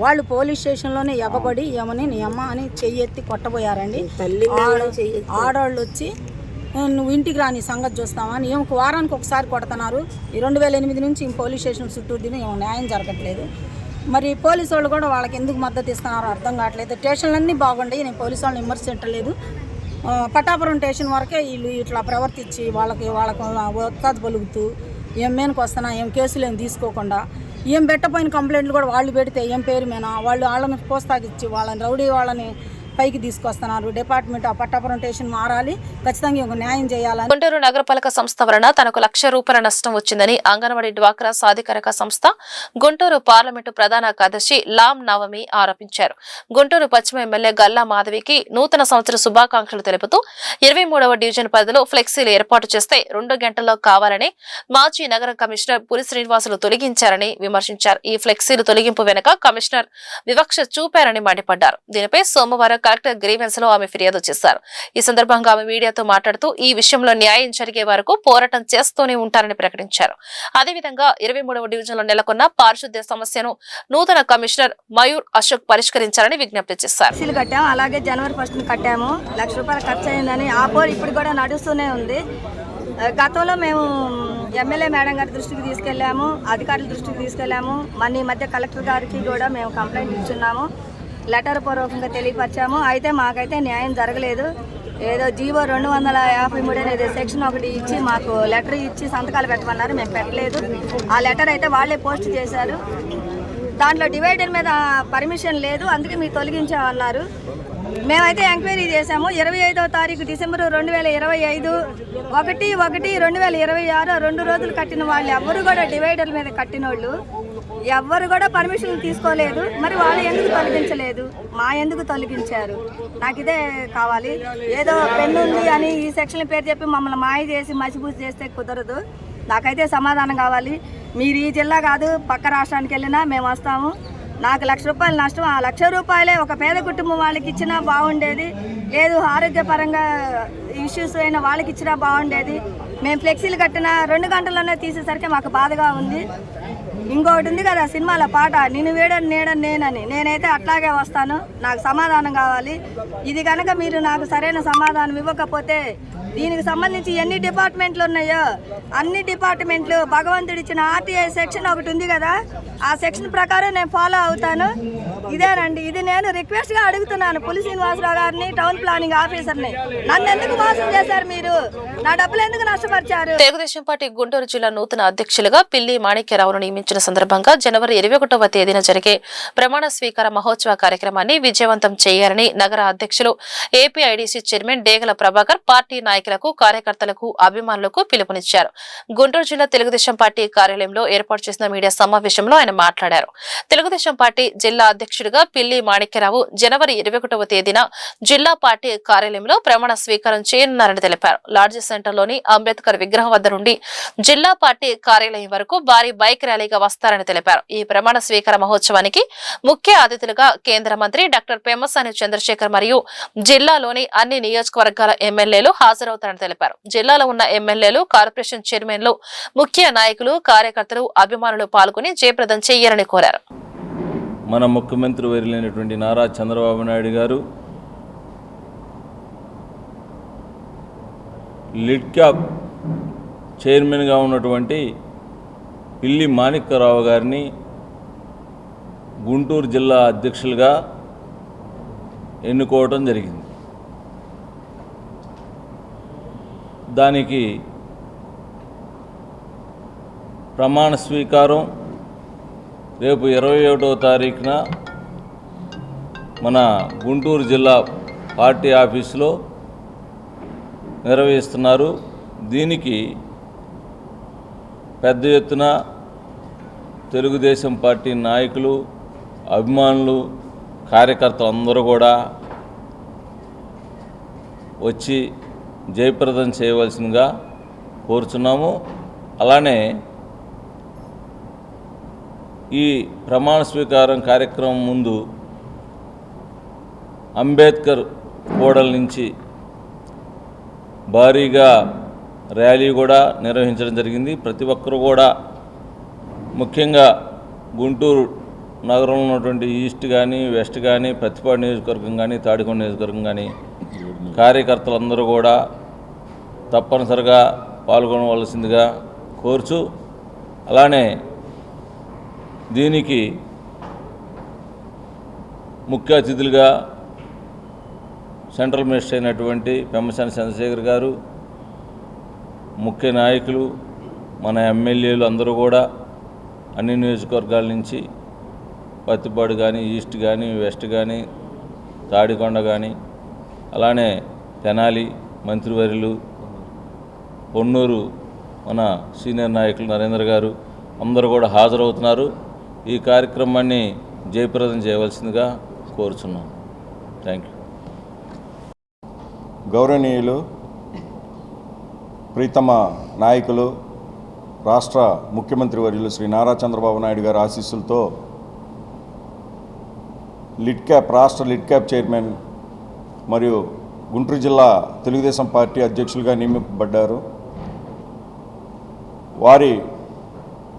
వాళ్ళు పోలీస్ స్టేషన్లోనే ఎగబడి ఏమని నీ అమ్మ అని చెయ్యెత్తి కొట్టబోయారండి. ఆడవాళ్ళు వచ్చి నువ్వు ఇంటికి రాని సంగతి చూస్తామని ఏమో వారానికి ఒకసారి కొడుతున్నారు. 2008 నుంచి పోలీస్ స్టేషన్ చుట్టూ తిని ఏమో న్యాయం జరగట్లేదు. మరి పోలీసు వాళ్ళు కూడా వాళ్ళకి ఎందుకు మద్దతు ఇస్తున్నారో అర్థం కావట్లేదు. స్టేషన్లన్నీ బాగుంటాయి, నేను పోలీసు వాళ్ళని విమర్శించలేదు. పటాపురం స్టేషన్ వరకే వీళ్ళు ఇట్లా ప్రవర్తించి వాళ్ళకి ఒత్తాది పలుకుతూ ఏం మేనకు వస్తున్నా ఏం కేసులు ఏం తీసుకోకుండా ఏం పెట్టపోయిన కంప్లైంట్లు కూడా వాళ్ళు పెడితే ఏం పేరు మీద వాళ్ళు వాళ్ళని పోస్తాకిచ్చి వాళ్ళని రౌడీ వాళ్ళని పైకి తీసుకొస్తున్నారు. డిపార్ట్మెంట్ ఆ పట్టాపరెంటేషన్ మారాలి, ఖచ్చితంగా ఒక న్యాయం చేయాలని. గుంటూరు నగరపాలక సంస్థ వలన తనకు ₹1,00,000 నష్టం వచ్చిందని అంగన్వాడీ డ్వాక్రా సాధికారక సంస్థ గుంటూరు పార్లమెంటు ప్రధాన కార్యదర్శి లాం నవమి ఆరోపించారు. గుంటూరు పశ్చిమ ఎమ్మెల్యే గల్లా మాధవికి నూతన సంవత్సర శుభాకాంక్షలు తెలుపుతూ 23వ డివిజన్ పరిధిలో ఫ్లెక్సీలు ఏర్పాటు చేస్తే 2 గంటల్లో కావాలని మాజీ నగర కమిషనర్ పురి శ్రీనివాసులు తొలగించారని విమర్శించారు. ఈ ఫ్లెక్సీలు తొలగింపు వెనుక కమిషనర్ వివక్ష చూపారని మండిపడ్డారు. దీనిపై సోమవారం కలెక్టర్ గ్రీవెన్స్ లో ఆమె ఫిర్యాదు చేశారు. ఈ సందర్భంగా ఆమె మీడియాతో మాట్లాడుతూ ఈ విషయంలో న్యాయం జరిగే వరకు పోరాటం చేస్తూనే ఉంటారని ప్రకటించారు. అదేవిధంగా 23వ డివిజన్ లో నెలకొన్న పారిశుద్ధ్య సమస్యను నూతన కమిషనర్ మయూర్ అశోక్ పరిష్కరించాలని విజ్ఞప్తి చేశారు. కట్టాము, అలాగే జనవరి 1న కట్టాము. ₹1,00,000 ఖర్చు అయిందని ఆ పోరు ఇప్పుడు కూడా నడుస్తూనే ఉంది. గతంలో మేము ఎమ్మెల్యే మేడం గారి దృష్టికి తీసుకెళ్ళాము, అధికారుల దృష్టికి తీసుకెళ్ళాము. ఈ మధ్య కలెక్టర్ గారికి కూడా మేము కంప్లైంట్ ఇచ్చున్నాము, లెటర్ పూర్వకంగా తెలియపరిచాము. అయితే మాకైతే న్యాయం జరగలేదు. ఏదో జీవో 253 అనేది సెక్షన్ 1 ఇచ్చి మాకు లెటర్ ఇచ్చి సంతకాలు పెట్టమన్నారు, మేము పెట్టలేదు. ఆ లెటర్ అయితే వాళ్ళే పోస్ట్ చేశారు. దాంట్లో డివైడర్ మీద పర్మిషన్ లేదు, అందుకే మీరు తొలగించామన్నారు. మేమైతే ఎంక్వైరీ చేశాము. 25వ తారీఖు డిసెంబర్ 2025 1/1/2026 2 రోజులు కట్టిన వాళ్ళు ఎవ్వరు కూడా డివైడర్ మీద కట్టిన వాళ్ళు ఎవ్వరు కూడా పర్మిషన్ తీసుకోలేదు. మరి వాళ్ళు ఎందుకు తొలగించలేదు, ఎందుకు తొలగించారు? నాకు ఇదే కావాలి. ఏదో పెన్ను ఉంది అని ఈ సెక్షన్ పేరు చెప్పి మమ్మల్ని మాయ చేసి మసిపూసి చేస్తే కుదరదు. నాకైతే సమాధానం కావాలి. మీరు ఈ జిల్లా కాదు, పక్క రాష్ట్రానికి వెళ్ళినా మేము వస్తాము. నాకు ₹1,00,000 నష్టం. ఆ ₹1,00,000 ఒక పేద కుటుంబం వాళ్ళకి ఇచ్చినా బాగుండేది, లేదు ఆరోగ్యపరంగా ఇష్యూస్ అయిన వాళ్ళకి ఇచ్చినా బాగుండేది. మేము ఫ్లెక్సీలు కట్టిన 2 గంటల్లోనే తీసేసరికి మాకు బాధగా ఉంది. ఇంకొకటి ఉంది కదా సినిమాల పాట, నిన్ను వేడని నేడని నేనని, నేనైతే అట్లాగే వస్తాను. నాకు సమాధానం కావాలి. ఇది కనుక మీరు నాకు సరైన సమాధానం ఇవ్వకపోతే దీనికి సంబంధించి ఎన్ని డిపార్ట్మెంట్లు ఉన్నాయో అన్ని డిపార్ట్మెంట్లు భగవంతుడు ఇచ్చిన ఆర్టీఐ సెక్షన్ 1 ఉంది కదా, ఆ సెక్షన్ ప్రకారం నేను ఫాలో అవుతాను. ఇదేనండి, ఇది నేను రిక్వెస్ట్ గా అడుగుతున్నాను పులి శ్రీనివాసరావు గారిని, టౌన్ ప్లానింగ్ ఆఫీసర్ని. నన్ను ఎందుకు మోసం చేశారు మీరు? నా డబ్బులు ఎందుకు నష్టపరిచారు? తెలుగుదేశం పార్టీ గుంటూరు జిల్లా నూతన అధ్యక్షులుగా పిల్లి మాణిక్యరావును నియమించిన సందర్భంగా జనవరి 21వ తేదీన జరిగే ప్రమాణ స్వీకార మహోత్సవ కార్యక్రమాన్ని విజయవంతం చేయాలని నగర అధ్యక్షులు ఏపీఐడీసీ చైర్మన్ డేగల ప్రభాకర్ పార్టీ నాయకులకు, కార్యకర్తలకు, అభిమానులకు పిలుపునిచ్చారు. గుంటూరు జిల్లా తెలుగుదేశం పార్టీ కార్యాలయంలో ఏర్పాటు చేసిన మీడియా సమావేశంలో ఆయన మాట్లాడారు. తెలుగుదేశం పార్టీ జిల్లా అధ్యక్షుడిగా పిల్లి మాణిక్యరావు జనవరి 21వ తేదీన జిల్లా పార్టీ కార్యాలయంలో ప్రమాణ స్వీకారం చేయనున్నారని తెలిపారు. లార్జ్ సెంటర్లోని అంబేద్కర్ విగ్రహం వద్ద నుండి జిల్లా పార్టీ కార్యాలయం వరకు భారీ బైక్ ర్యాలీగా వస్తారని తెలిపారు. ఈ ప్రమాణ స్వీకార మహోత్సవానికి ముఖ్య అతిథులుగా కేంద్ర మంత్రి డాక్టర్ పెమ్మసాని చంద్రశేఖర్ మరియు జిల్లాలోని అన్ని నియోజకవర్గాల ఎమ్మెల్యేలు హాజరవుతారని తెలిపారు. జిల్లాలో ఉన్న ఎమ్మెల్యేలు, కార్పొరేషన్ చైర్మన్లు, ముఖ్య నాయకులు, కార్యకర్తలు, అభిమానులు పాల్గొని జయప్రదం చేయాలని కోరారు. మన ముఖ్యమంత్రి వర్యులైనటువంటి నారా చంద్రబాబు నాయుడు గారు లిడ్ క్యాప్ చైర్మన్గా ఉన్నటువంటి పిల్లి మాణిక్యరావు గారిని గుంటూరు జిల్లా అధ్యక్షులుగా ఎన్నుకోవడం జరిగింది. దానికి ప్రమాణ స్వీకారం రేపు 21వ తారీఖున మన గుంటూరు జిల్లా పార్టీ ఆఫీసులో నిర్వహిస్తున్నారు. దీనికి పెద్ద ఎత్తున తెలుగుదేశం పార్టీ నాయకులు, అభిమానులు, కార్యకర్తలు అందరూ కూడా వచ్చి జయప్రదం చేయవలసిందిగా కోరుచున్నాము. అలానే ఈ ప్రమాణ స్వీకారం కార్యక్రమం ముందు అంబేద్కర్ కూడలి నుంచి భారీగా ర్యాలీ కూడా నిర్వహించడం జరిగింది. ప్రతి ఒక్కరు కూడా ముఖ్యంగా గుంటూరు నగరంలో ఉన్నటువంటి ఈస్ట్ కానీ, వెస్ట్ కానీ, ప్రతిపాడు నియోజకవర్గం కానీ, తాడికొండ నియోజకవర్గం కానీ కార్యకర్తలందరూ కూడా తప్పనిసరిగా పాల్గొనవలసిందిగా కోరుచు, అలానే దీనికి ముఖ్య అతిథులుగా సెంట్రల్ మినిస్టర్ అయినటువంటి పెమ్మసాని చంద్రశేఖర్ గారు, ముఖ్య నాయకులు, మన ఎమ్మెల్యేలు అందరూ కూడా అన్ని నియోజకవర్గాల నుంచి, పత్తిపాడు కానీ, ఈస్ట్ కానీ, వెస్ట్ కానీ, తాడికొండ కానీ, అలానే తెనాలి మంత్రివర్యులు, పొన్నూరు మన సీనియర్ నాయకులు నరేంద్ర గారు అందరూ కూడా హాజరవుతున్నారు. ఈ కార్యక్రమాన్ని జయప్రదం చేయవలసిందిగా కోరుచున్నాం. Thank you. గౌరవనీయులు ప్రీతమ నాయకులు రాష్ట్ర ముఖ్యమంత్రి వర్యులు శ్రీ నారా చంద్రబాబు నాయుడు గారి ఆశీస్సులతో రాష్ట్ర లిడ్ క్యాప్ చైర్మన్ మరియు గుంటూరు జిల్లా తెలుగుదేశం పార్టీ అధ్యక్షులుగా నియమింపబడ్డారు. వారి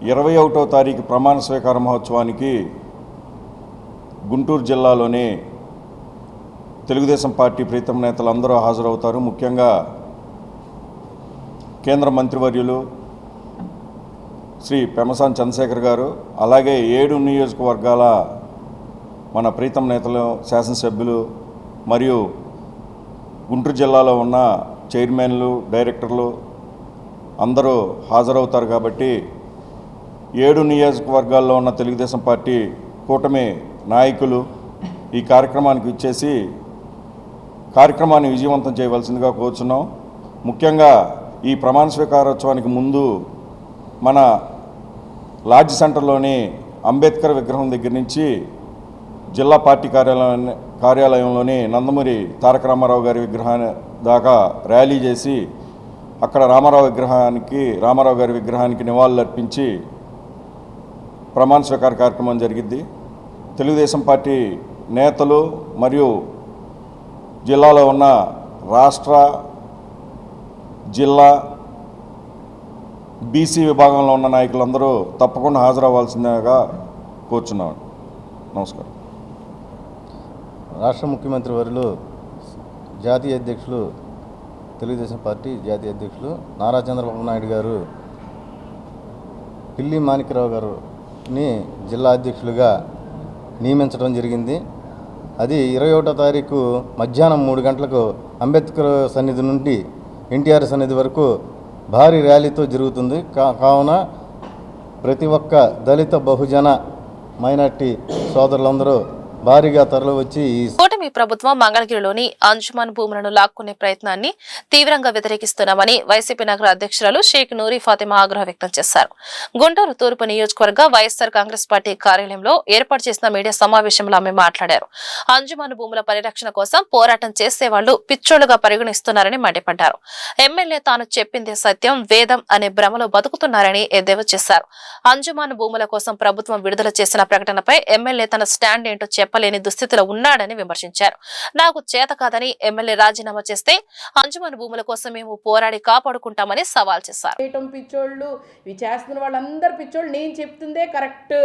21వ తారీఖు ప్రమాణ స్వీకార మహోత్సవానికి గుంటూరు జిల్లాలోని తెలుగుదేశం పార్టీ ప్రీతం నేతలు అందరూ హాజరవుతారు. ముఖ్యంగా కేంద్ర మంత్రివర్యులు శ్రీ పెమ్మసాని చంద్రశేఖర్ గారు, అలాగే 7 నియోజకవర్గాల మన ప్రీతం నేతలు, శాసనసభ్యులు మరియు గుంటూరు జిల్లాలో ఉన్న చైర్మన్లు, డైరెక్టర్లు అందరూ హాజరవుతారు. కాబట్టి 7 నియోజకవర్గాల్లో ఉన్న తెలుగుదేశం పార్టీ కూటమి నాయకులు ఈ కార్యక్రమానికి ఇచ్చేసి కార్యక్రమాన్ని విజయవంతం చేయవలసిందిగా కోరుచున్నాం. ముఖ్యంగా ఈ ప్రమాణ స్వీకారోత్సవానికి ముందు మన లాడ్జ్ సెంటర్లోని అంబేద్కర్ విగ్రహం దగ్గర నుంచి జిల్లా పార్టీ కార్యాలయంలోని నందమూరి తారక రామారావు గారి విగ్రహాన్ని దాకా ర్యాలీ చేసి అక్కడ రామారావు గారి విగ్రహానికి నివాళులు అర్పించి ప్రమాణ స్వీకార కార్యక్రమం జరిగిద్ది. తెలుగుదేశం పార్టీ నేతలు మరియు జిల్లాలో ఉన్న రాష్ట్ర, జిల్లా, బీసీ విభాగంలో ఉన్న నాయకులందరూ తప్పకుండా హాజరవ్వాల్సిందిగా కోరుచున్నాను. నమస్కారం. రాష్ట్ర ముఖ్యమంత్రి వర్యులు జాతీయ అధ్యక్షులు, తెలుగుదేశం పార్టీ జాతీయ అధ్యక్షులు నారా చంద్రబాబు నాయుడు గారు పిల్లి మాణిక్యరావు గారిని జిల్లా అధ్యక్షులుగా నియమించడం జరిగింది. అది 21వ తారీఖు మధ్యాహ్నం 3 గంటలకు అంబేద్కర్ సన్నిధి నుండి ఎన్టీఆర్ సన్నిధి వరకు భారీ ర్యాలీతో జరుగుతుంది. కావున ప్రతి ఒక్క దళిత, బహుజన, మైనార్టీ సోదరులందరూ భారీగా తరలివచ్చి కూటమి ప్రభుత్వం మంగళగిరిలోని అంజుమన్ భూములను లాక్కునే ప్రయత్నాన్ని తీవ్రంగా వ్యతిరేకిస్తున్నామని వైసీపీ నగర అధ్యక్షురాలు షేక్ నూరి ఫాతిమా ఆగ్రహం వ్యక్తం చేశారు. గుంటూరు తూర్పు నియోజకవర్గ వైఎస్ఆర్ కాంగ్రెస్ పార్టీ కార్యాలయంలో ఏర్పాటు చేసిన మీడియా సమావేశంలో ఆమె మాట్లాడారు. అంజుమన్ భూముల పరిరక్షణ కోసం పోరాటం చేసేవాళ్లు పిచ్చోళ్లుగా పరిగణిస్తున్నారని మండిపడ్డారు. ఎమ్మెల్యే తాను చెప్పిందే సత్యం, వేదం అనే భ్రమలో బతుకుతున్నారని ఎద్దేవా చేశారు. అంజుమన్ భూముల కోసం ప్రభుత్వం విడుదల చేసిన ప్రకటనపై ఎమ్మెల్యే తన స్టాండ్ ఏంటో చెప్పలేని దుస్థితిలో ఉన్నాడని విమర్శించారు. నాకు చేత కాదని ఎమ్మెల్యే రాజీనామా చేస్తే అంజుమన్ భూముల కోసం మేము పోరాడి కాపాడుకుంటామని సవాల్ చేశారు. పిచ్చోళ్ళు, ఇవి చేస్తున్న వాళ్ళందరూ పిచ్చోళ్ళు, నేను చెప్తుందే కరెక్ట్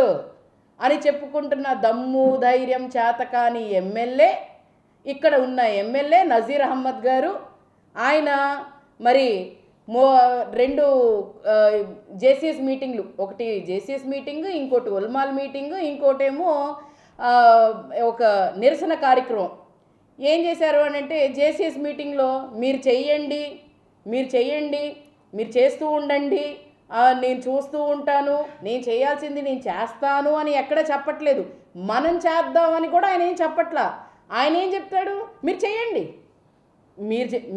అని చెప్పుకుంటున్న దమ్ము, ధైర్యం, చేతకాని ఎమ్మెల్యే, ఇక్కడ ఉన్న ఎమ్మెల్యే నజీర్ అహ్మద్ గారు, ఆయన మరి 2 జేసీఎస్ మీటింగ్లు, ఒకటి జేసీఎస్ మీటింగ్, ఇంకోటి ఉల్మాల్ మీటింగ్, ఇంకోటేమో ఒక నిరసన కార్యక్రమం. ఏం చేశారు అని అంటే జేసీఎస్ మీటింగ్లో మీరు చెయ్యండి, మీరు చేస్తూ ఉండండి, నేను చూస్తూ ఉంటాను, నేను చేయాల్సింది నేను చేస్తాను అని ఎక్కడ చెప్పట్లేదు. మనం చేద్దామని కూడా ఆయన ఏం చెప్పట్లా. ఆయన ఏం చెప్తాడు, మీరు చేయండి,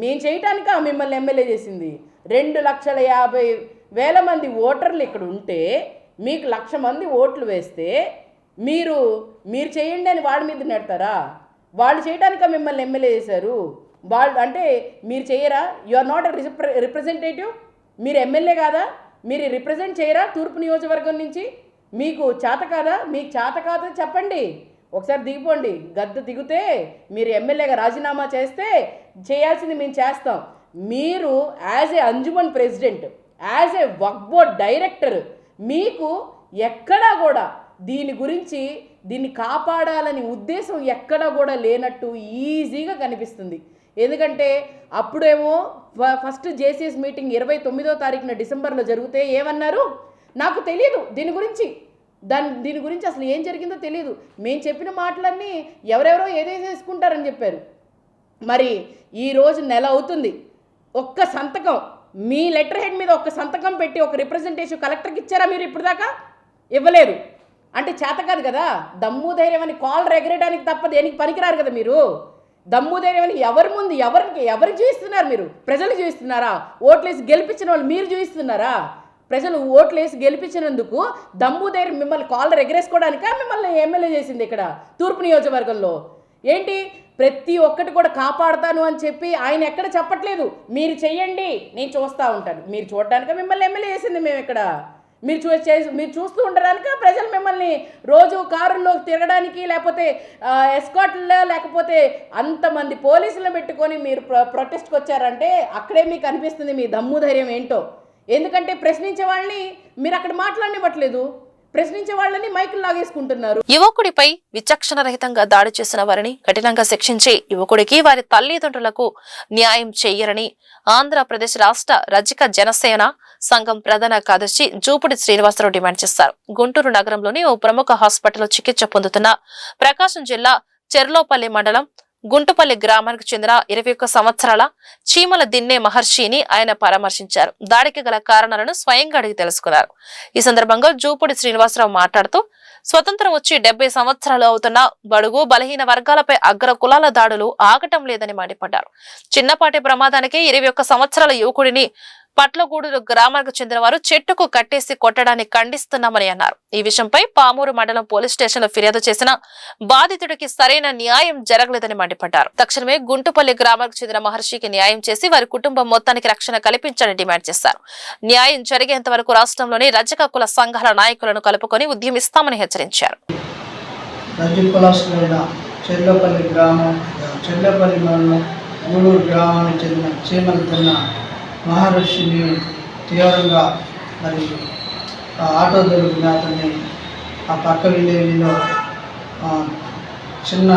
మేము చేయటానికా మిమ్మల్ని ఎమ్మెల్యే చేసింది. 2,50,000 మంది ఓటర్లు ఇక్కడ ఉంటే మీకు 1,00,000 మంది ఓట్లు వేస్తే మీరు చేయండి అని వాళ్ళ మీద నెడతారా? వాళ్ళు చేయడానిక మిమ్మల్ని ఎమ్మెల్యే చేశారు. వాళ్ళు అంటే మీరు చేయరా? You are not representative. మీరు ఎమ్మెల్యే కాదా? మీరు రిప్రజెంట్ చేయరా తూర్పు నియోజకవర్గం నుంచి? మీకు చేత కాదా? మీకు చేత కాదా చెప్పండి, ఒకసారి దిగిపోండి. గద్దె దిగితే మీరు ఎమ్మెల్యేగా రాజీనామా చేస్తే చేయాల్సింది మేము చేస్తాం. మీరు as a Anjuman president, as a Waqf board director, మీకు ఎక్కడా కూడా దీని గురించి, దీన్ని కాపాడాలని ఉద్దేశం ఎక్కడా కూడా లేనట్టు ఈజీగా కనిపిస్తుంది. ఎందుకంటే అప్పుడేమో ఫస్ట్ జేసీఎస్ మీటింగ్ 29వ తారీఖున డిసెంబర్లో జరిగితే ఏమన్నారు, నాకు తెలియదు దీని గురించి అసలు ఏం జరిగిందో తెలియదు, మేము చెప్పిన మాటలన్నీ ఎవరెవరో ఏదేసేసుకుంటారని చెప్పారు. మరి ఈరోజు నెల అవుతుంది, ఒక్క సంతకం, మీ లెటర్ హెడ్ మీద ఒక్క సంతకం పెట్టి ఒక రిప్రజెంటేషన్ కలెక్టర్కి ఇచ్చారా మీరు? ఇప్పుడు దాకా ఇవ్వలేదు. అంటే చేత కాదు కదా. దమ్ము ధైర్యం అని కాలర్ ఎగరేయడానికి తప్ప దేనికి పనికిరారు కదా మీరు. దమ్ము ధైర్యం అని ఎవరి ముందు ఎవరికి చూపిస్తున్నారు మీరు? ప్రజలు చూపిస్తున్నారా? ఓట్లేసి గెలిపించిన వాళ్ళు మీరు చూపిస్తున్నారా? ప్రజలు ఓట్లేసి గెలిపించినందుకు దమ్ము ధైర్యం మిమ్మల్ని కాలర్ ఎగరేసుకోవడానికా మిమ్మల్ని ఎమ్మెల్యే చేసింది ఇక్కడ తూర్పు నియోజకవర్గంలో? ఏంటి ప్రతి ఒక్కటి కూడా కాపాడుతాను అని చెప్పి ఆయన ఎక్కడ చెప్పట్లేదు. మీరు చెయ్యండి, నేను చూస్తూ ఉంటాను. మీరు చూడడానిక మిమ్మల్ని ఎమ్మెల్యే చేసింది మేము ఇక్కడ. మీరు చూస్తూ ఉండడానికి ప్రజలు మిమ్మల్ని రోజు కారుల్లో తిరగడానికి, లేకపోతే ఎస్కాట్లో, లేకపోతే అంతమంది పోలీసులను పెట్టుకొని మీరు ప్రొటెస్ట్కి వచ్చారంటే అక్కడే మీకు అనిపిస్తుంది మీ దమ్ము ధైర్యం ఏంటో. ఎందుకంటే ప్రశ్నించే వాళ్ళని మీరు అక్కడ మాట్లాడనివ్వట్లేదు, ప్రశ్నించే వాళ్ళని మైకులు లాగేసుకుంటున్నారు. యువకుడిపై విచక్షణ రహితంగా దాడి చేసిన వారిని కఠినంగా శిక్షించి యువకుడికి వారి తల్లిదండ్రులకు న్యాయం చేయరని ఆంధ్రప్రదేశ్ రాష్ట్ర రజక జనసేన సంఘం ప్రధాన కార్యదర్శి జూపుడి శ్రీనివాసరావు డిమాండ్ చేశారు. గుంటూరు నగరంలోని ఓ ప్రముఖ హాస్పిటల్లో చికిత్స పొందుతున్న ప్రకాశం జిల్లా చెర్లోపల్లి మండలం గుంటుపల్లి గ్రామానికి చెందిన 21 సంవత్సరాల చీమల దిన్నే మహర్షిని ఆయన పరామర్శించారు. దాడికి గల కారణాలను స్వయంగా అడిగి తెలుసుకున్నారు. ఈ సందర్భంగా జూపుడి శ్రీనివాసరావు మాట్లాడుతూ స్వతంత్రం వచ్చి 70 సంవత్సరాలు అవుతున్న బడుగు బలహీన వర్గాలపై అగ్ర కులాల దాడులు ఆగటం లేదని మండిపడ్డారు. చిన్నపాటి ప్రమాదానికి 21 సంవత్సరాల యువకుడిని పట్లగూడూరు గ్రామానికి చెందిన వారు చెట్టుకు కట్టేసి కొట్టడాన్ని ఖండిస్తున్నామని అన్నారు. ఈ విషయంపై పామూరు మండలం పోలీస్ స్టేషన్ లో ఫిర్యాదు చేసిన బాధితుడికి సరైన న్యాయం జరగలేదని మండిపడ్డారు. తక్షణమే గుంటుపల్లి గ్రామానికి చెందిన మహర్షికి న్యాయం చేసి వారి కుటుంబం మొత్తానికి రక్షణ కల్పించాలని డిమాండ్ చేశారు. న్యాయం జరిగేంత వరకు రాష్ట్రంలోని రజక కుల సంఘాల నాయకులను కలుపుకొని ఉద్యమిస్తామని హెచ్చరించారు. మహర్షిని తీవ్రంగా మరి ఆటో దొరికిన అతన్ని ఆ పక్క విలేజ్లో చిన్న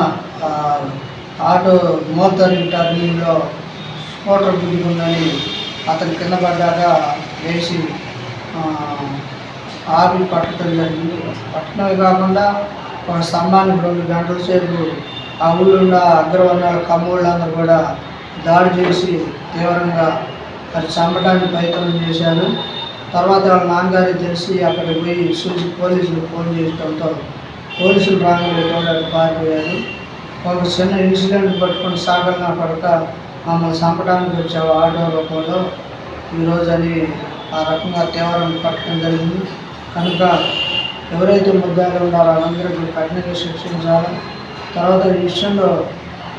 ఆటో మోతరి టర్నింగ్లో స్కూటర్ గుద్దుకుందని అతను కింద పడ్డాక వేసి ఆపి పట్టడం జరిగింది. పట్టడమే కాకుండా ఒక స్తంభానికి 2 గంటల సేపు ఆ ఊళ్ళో అగ్రవర్ణాల కమ్మోళ్ళందరూ కూడా దాడి చేసి తీవ్రంగా అది చంపడానికి ప్రయత్నం చేశారు. తర్వాత వాళ్ళ నాన్నగారికి తెలిసి అక్కడికి పోయి చూసి పోలీసులు ఫోన్ చేయడంతో పోలీసులు రాగానే పారిపోయారు. ఒక చిన్న ఇన్సిడెంట్ పట్టుకొని సాగలనా పడక మమ్మల్ని చంపడానికి వచ్చావు ఆటో రూపంలో ఈరోజు అని ఆ రకంగా తీవ్రంగా పట్టడం జరిగింది. కనుక ఎవరైతే ముద్దాలు ఉన్నారో వాళ్ళందరికీ కఠినంగా శిక్షించాలి. తర్వాత ఈ విషయంలో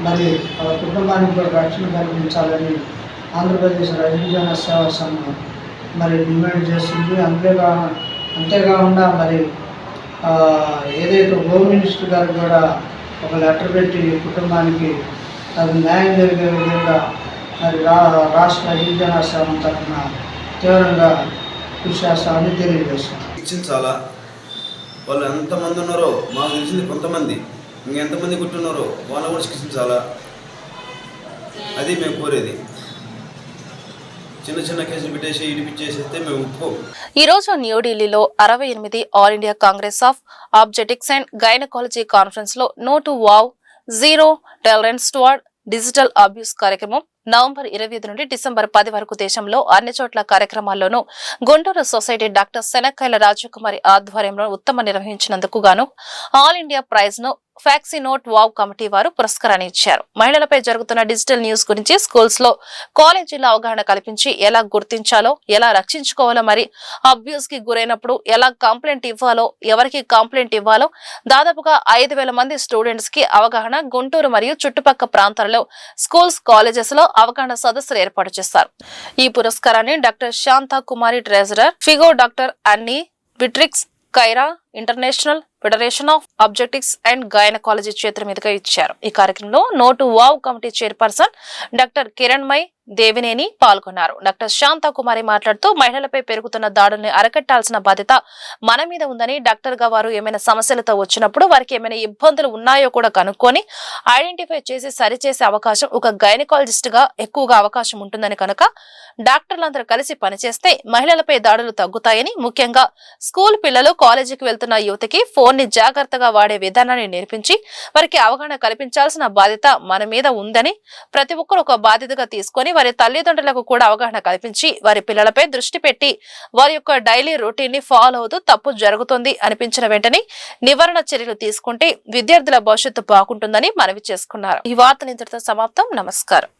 మరి వాళ్ళ కుటుంబానికి కూడా రక్షణ కల్పించాలని ఆంధ్రప్రదేశ్ రజక సేవా సంఘం మరి డిమాండ్ చేస్తుంది. అంతేకాకుండా మరి ఏదైతే హోమ్ మినిస్టర్ గారికి కూడా ఒక లెటర్ పెట్టి కుటుంబానికి అది న్యాయం జరిగే విధంగా మరి రాష్ట్ర రజక సేవ తరఫున తీవ్రంగా కృషి చేస్తామని తెలియజేస్తాం. శిక్షించాలా? వాళ్ళు ఎంతమంది ఉన్నారో మాకు తెలిసింది కొంతమంది, ఇంకెంతమంది కుట్టున్నారో వాళ్ళు కూడా శిక్షించాలా? అది మేము కోరేది. చిన్న కేసులు పెట్టేసి ఇడిపించేస్తే మేము ఒప్పుకోము. ఈ రోజు న్యూఢిల్లీలో 68 all India congress of obstetrics and gynaecology conference లో నో టు వావ్ zero tolerance toward digital abuse కార్యక్రమం నవంబర్ 25 నుండి డిసెంబర్ 10 వరకు దేశంలో అన్ని చోట్ల కార్యక్రమాల్లోనూ గుంటూరు సొసైటీ డాక్టర్ శనక్కాయల రాజకుమారి ఆధ్వర్యంలో ఉత్తమ నిర్వహించినందుకు గాను ఆల్ ఇండియా ప్రైజ్ ను ఫ్యాక్సినోట్ వావ్ కమిటీ వారు పురస్కారాన్ని ఇచ్చారు. మహిళలపై జరుగుతున్న డిజిటల్ న్యూస్ గురించి స్కూల్స్ లో కాలేజీలో అవగాహన కల్పించి ఎలా గుర్తించాలో, ఎలా రక్షించుకోవాలో, మరి అబ్యూస్ కి గురైనప్పుడు ఎలా కంప్లైంట్ ఇవ్వాలో, ఎవరికి కంప్లైంట్ ఇవ్వాలో దాదాపుగా 5,000 మంది స్టూడెంట్స్ కి అవగాహన గుంటూరు మరియు చుట్టుపక్కల ప్రాంతాలలో స్కూల్స్, కాలేజెస్ లో అవగాహన సదస్సులు ఏర్పాటు చేశారు. ఈ పురస్కారాన్ని doctor Shanta Kumari treasurer, FIGO doctor Anne Beatrix Kihara international federation of obstetrics and gynaecology చేతుల మీదుగా ఇచ్చారు. ఈ కార్యక్రమంలో నో టు వావ్ committee chairperson doctor Kiranmayi Devineni పాల్గొన్నారు. డాక్టర్ శాంతా కుమారి మాట్లాడుతూ మహిళలపై పెరుగుతున్న దాడుల్ని అరికట్టాల్సిన బాధ్యత మన మీద ఉందని, డాక్టర్ గా వారు ఏమైనా సమస్యలతో వచ్చినప్పుడు వారికి ఏమైనా ఇబ్బందులు ఉన్నాయో కూడా కనుక్కొని ఐడెంటిఫై చేసి సరిచేసే అవకాశం ఒక గైనకాలజిస్ట్ గా ఎక్కువగా అవకాశం ఉంటుందని, కనుక డాక్టర్లందరూ కలిసి పనిచేస్తే మహిళలపై దాడులు తగ్గుతాయని, ముఖ్యంగా స్కూల్ పిల్లలు, కాలేజీకి వెళ్తున్న యువతకి ఫోన్ ఫోన్ ని జాగ్రత్తగా వాడే విధానాన్ని నేర్పించి వారికి అవగాహన కల్పించాల్సిన బాధ్యత మన మీద ఉందని ప్రతి ఒక్కరు ఒక బాధ్యతగా తీసుకొని వారి తల్లిదండ్రులకు కూడా అవగాహన కల్పించి వారి పిల్లలపై దృష్టి పెట్టి వారి యొక్క డైలీ రొటీన్ ని ఫాలో అవుతూ తప్పు జరుగుతుంది అనిపించిన వెంటనే నివారణ చర్యలు తీసుకుంటే విద్యార్థుల భవిష్యత్తు బాగుంటుందని మనవి చేసుకున్నారు. ఈ వార్తలు ఇంతటితో సమాప్తం. నమస్కారం.